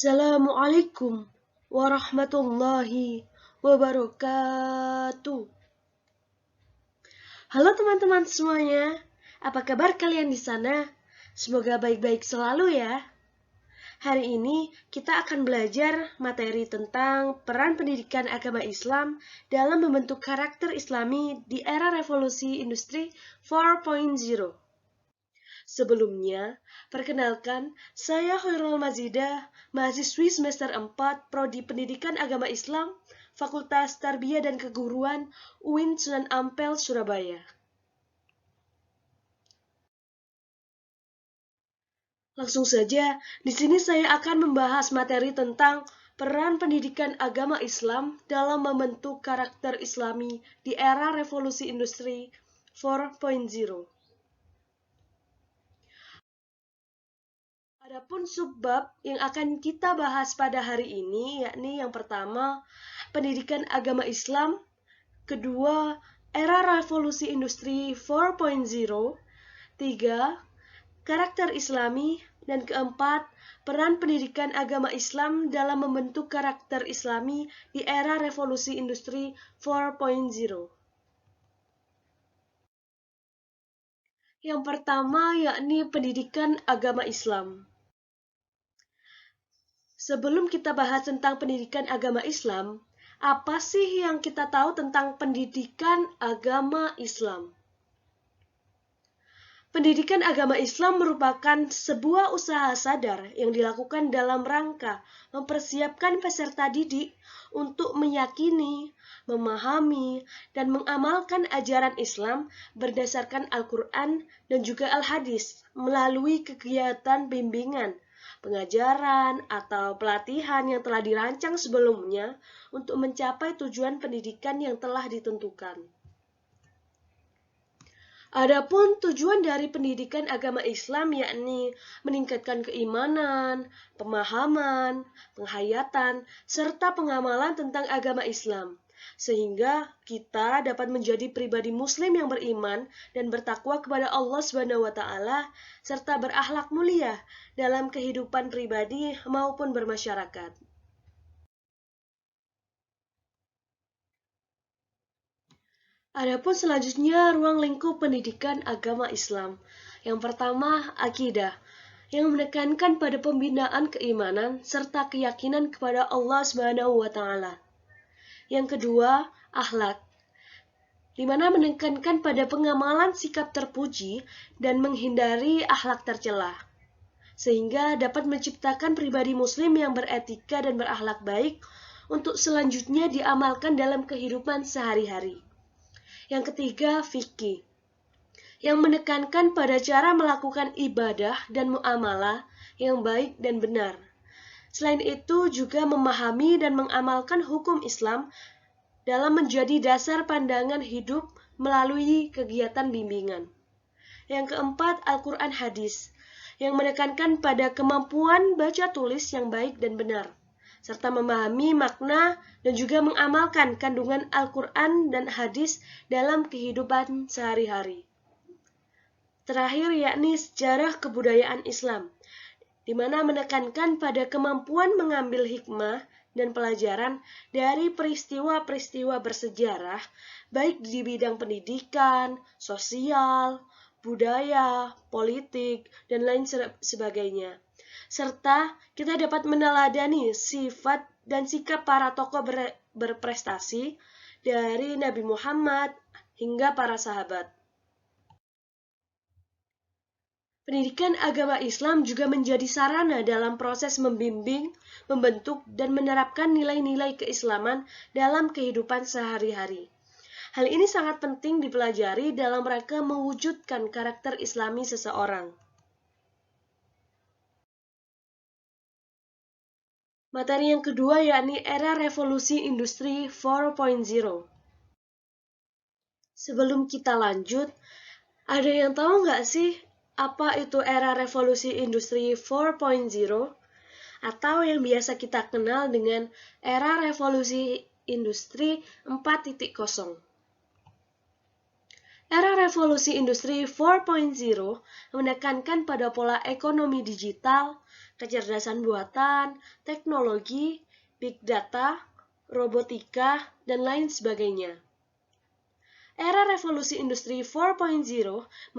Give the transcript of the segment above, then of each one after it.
Assalamualaikum warahmatullahi wabarakatuh. Halo teman-teman semuanya, apa kabar kalian di sana? Semoga baik-baik selalu ya. Hari ini kita akan belajar materi tentang peran pendidikan agama Islam dalam membentuk karakter Islami di era revolusi industri 4.0. Sebelumnya, perkenalkan, saya Khairul Mazidah, mahasiswi semester 4 Prodi Pendidikan Agama Islam, Fakultas Tarbiyah dan Keguruan, UIN Sunan Ampel, Surabaya. Langsung saja, di sini saya akan membahas materi tentang peran pendidikan agama Islam dalam membentuk karakter Islami di era revolusi industri 4.0. Adapun subbab yang akan kita bahas pada hari ini, yakni yang pertama, pendidikan agama Islam, kedua, era revolusi industri 4.0, tiga, karakter Islami, dan keempat, peran pendidikan agama Islam dalam membentuk karakter Islami di era revolusi industri 4.0. Yang pertama yakni pendidikan agama Islam. Sebelum kita bahas tentang pendidikan agama Islam, apa sih yang kita tahu tentang pendidikan agama Islam? Pendidikan agama Islam merupakan sebuah usaha sadar yang dilakukan dalam rangka mempersiapkan peserta didik untuk meyakini, memahami, dan mengamalkan ajaran Islam berdasarkan Al-Quran dan juga Al-Hadis melalui kegiatan bimbingan, pengajaran, atau pelatihan yang telah dirancang sebelumnya untuk mencapai tujuan pendidikan yang telah ditentukan. Adapun tujuan dari pendidikan agama Islam yakni meningkatkan keimanan, pemahaman, penghayatan, serta pengamalan tentang agama Islam, sehingga kita dapat menjadi pribadi muslim yang beriman dan bertakwa kepada Allah SWT serta berakhlak mulia dalam kehidupan pribadi maupun bermasyarakat. Adapun selanjutnya ruang lingkup pendidikan agama Islam. Yang pertama, akidah, yang menekankan pada pembinaan keimanan serta keyakinan kepada Allah SWT. Yang kedua, akhlak, di mana menekankan pada pengamalan sikap terpuji dan menghindari akhlak tercela, sehingga dapat menciptakan pribadi muslim yang beretika dan berakhlak baik untuk selanjutnya diamalkan dalam kehidupan sehari-hari. Yang ketiga, fikih, yang menekankan pada cara melakukan ibadah dan muamalah yang baik dan benar. Selain itu juga memahami dan mengamalkan hukum Islam dalam menjadi dasar pandangan hidup melalui kegiatan bimbingan. Yang keempat, Al-Quran Hadis, yang menekankan pada kemampuan baca tulis yang baik dan benar, serta memahami makna dan juga mengamalkan kandungan Al-Quran dan hadis dalam kehidupan sehari-hari. Terakhir yakni sejarah kebudayaan Islam, di mana menekankan pada kemampuan mengambil hikmah dan pelajaran dari peristiwa-peristiwa bersejarah, baik di bidang pendidikan, sosial, budaya, politik, dan lain sebagainya. Serta kita dapat meneladani sifat dan sikap para tokoh berprestasi dari Nabi Muhammad hingga para sahabat. Pendidikan agama Islam juga menjadi sarana dalam proses membimbing, membentuk, dan menerapkan nilai-nilai keislaman dalam kehidupan sehari-hari. Hal ini sangat penting dipelajari dalam rangka mewujudkan karakter Islami seseorang. Materi yang kedua yakni era revolusi industri 4.0. Sebelum kita lanjut, ada yang tahu nggak sih apa itu era revolusi industri 4.0? Atau yang biasa kita kenal dengan era revolusi industri 4.0. Era revolusi industri 4.0 menekankan pada pola ekonomi digital, kecerdasan buatan, teknologi, big data, robotika, dan lain sebagainya. Era revolusi industri 4.0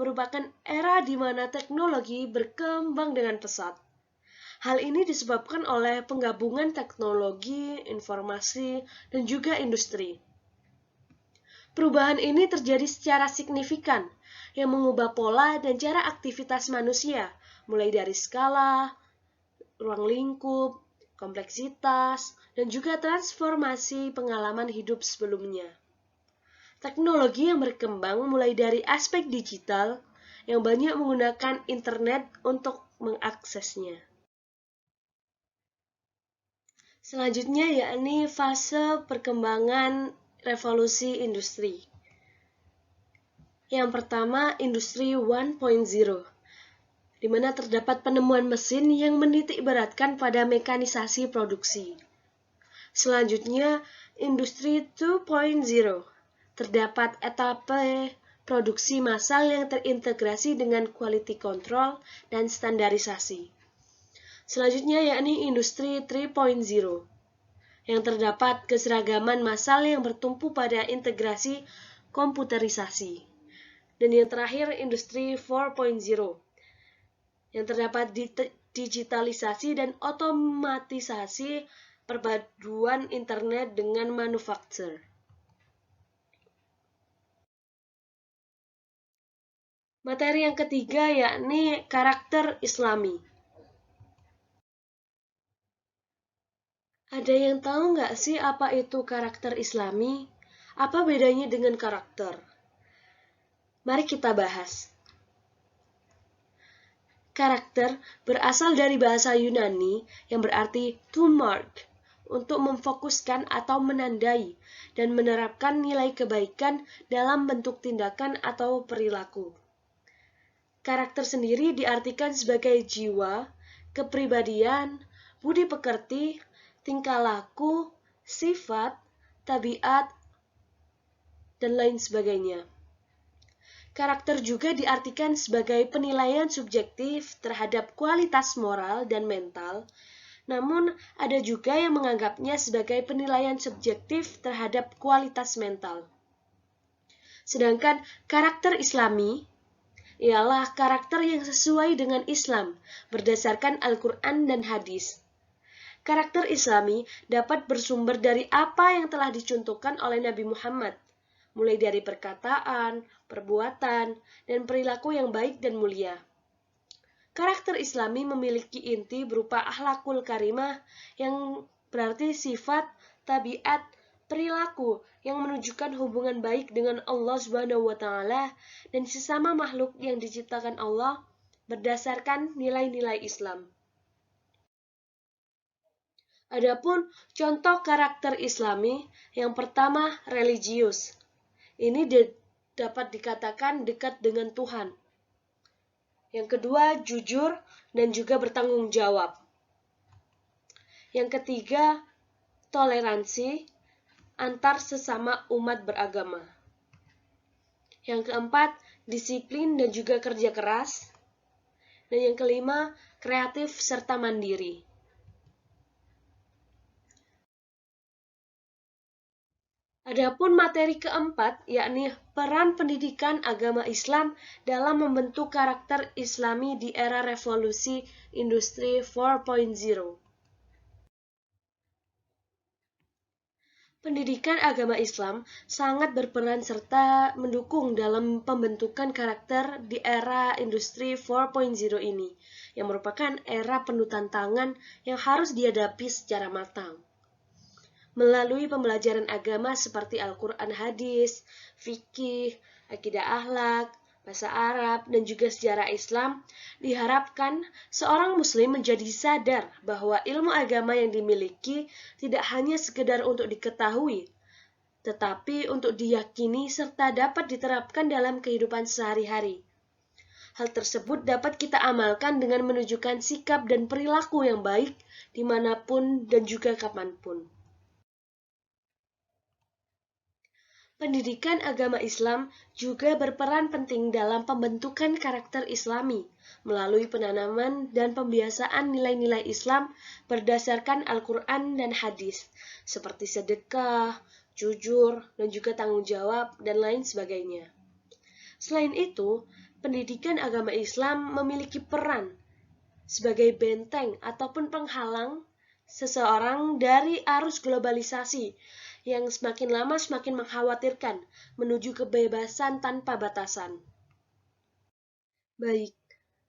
merupakan era di mana teknologi berkembang dengan pesat. Hal ini disebabkan oleh penggabungan teknologi, informasi, dan juga industri. Perubahan ini terjadi secara signifikan, yang mengubah pola dan cara aktivitas manusia, mulai dari skala, ruang lingkup, kompleksitas, dan juga transformasi pengalaman hidup sebelumnya. Teknologi yang berkembang mulai dari aspek digital, yang banyak menggunakan internet untuk mengaksesnya. Selanjutnya yakni fase perkembangan revolusi industri. Yang pertama, industri 1.0, di mana terdapat penemuan mesin yang menitik beratkan pada mekanisasi produksi. Selanjutnya, industri 2.0, terdapat etape produksi massal yang terintegrasi dengan quality control dan standarisasi. Selanjutnya yakni industri 3.0, yang terdapat keseragaman massal yang bertumpu pada integrasi komputerisasi. Dan yang terakhir, industri 4.0, yang terdapat digitalisasi dan otomatisasi perpaduan internet dengan manufaktur. Materi yang ketiga yakni karakter Islami. Ada yang tahu nggak sih apa itu karakter Islami? Apa bedanya dengan karakter? Mari kita bahas. Karakter berasal dari bahasa Yunani yang berarti to mark, untuk memfokuskan atau menandai dan menerapkan nilai kebaikan dalam bentuk tindakan atau perilaku. Karakter sendiri diartikan sebagai jiwa, kepribadian, budi pekerti, tingkah laku, sifat, tabiat, dan lain sebagainya. Karakter juga diartikan sebagai penilaian subjektif terhadap kualitas moral dan mental, namun ada juga yang menganggapnya sebagai penilaian subjektif terhadap kualitas mental. Sedangkan karakter Islami ialah karakter yang sesuai dengan Islam berdasarkan Al-Quran dan hadis. Karakter Islami dapat bersumber dari apa yang telah dicontohkan oleh Nabi Muhammad, mulai dari perkataan, perbuatan, dan perilaku yang baik dan mulia. Karakter Islami memiliki inti berupa akhlakul karimah yang berarti sifat, tabiat, perilaku yang menunjukkan hubungan baik dengan Allah Subhanahu wa taala dan sesama makhluk yang diciptakan Allah berdasarkan nilai-nilai Islam. Adapun contoh karakter Islami, yang pertama religius. Ini dapat dikatakan dekat dengan Tuhan. Yang kedua, jujur dan juga bertanggung jawab. Yang ketiga, toleransi antar sesama umat beragama. Yang keempat, disiplin dan juga kerja keras. Dan yang kelima, kreatif serta mandiri. Adapun materi keempat, yakni peran pendidikan agama Islam dalam membentuk karakter Islami di era revolusi industri 4.0. Pendidikan agama Islam sangat berperan serta mendukung dalam pembentukan karakter di era industri 4.0 ini, yang merupakan era penuh tantangan yang harus dihadapi secara matang. Melalui pembelajaran agama seperti Al-Quran hadis, fikih, akidah akhlak, bahasa Arab, dan juga sejarah Islam, diharapkan seorang muslim menjadi sadar bahwa ilmu agama yang dimiliki tidak hanya sekedar untuk diketahui, tetapi untuk diyakini serta dapat diterapkan dalam kehidupan sehari-hari. Hal tersebut dapat kita amalkan dengan menunjukkan sikap dan perilaku yang baik dimanapun dan juga kapanpun. Pendidikan agama Islam juga berperan penting dalam pembentukan karakter Islami melalui penanaman dan pembiasaan nilai-nilai Islam berdasarkan Al-Quran dan hadis, seperti sedekah, jujur, dan juga tanggung jawab, dan lain sebagainya. Selain itu, pendidikan agama Islam memiliki peran sebagai benteng ataupun penghalang seseorang dari arus globalisasi yang semakin lama semakin mengkhawatirkan menuju kebebasan tanpa batasan. Baik,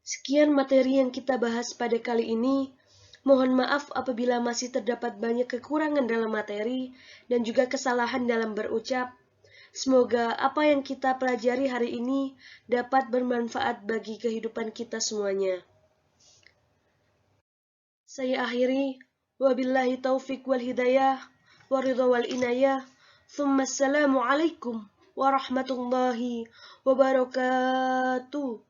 sekian materi yang kita bahas pada kali ini. Mohon maaf apabila masih terdapat banyak kekurangan dalam materi dan juga kesalahan dalam berucap. Semoga apa yang kita pelajari hari ini dapat bermanfaat bagi kehidupan kita semuanya. Saya akhiri, wabillahi taufiq wal hidayah, waridha wal inayah, thumma assalamu alaikum warahmatullahi wabarakatuh.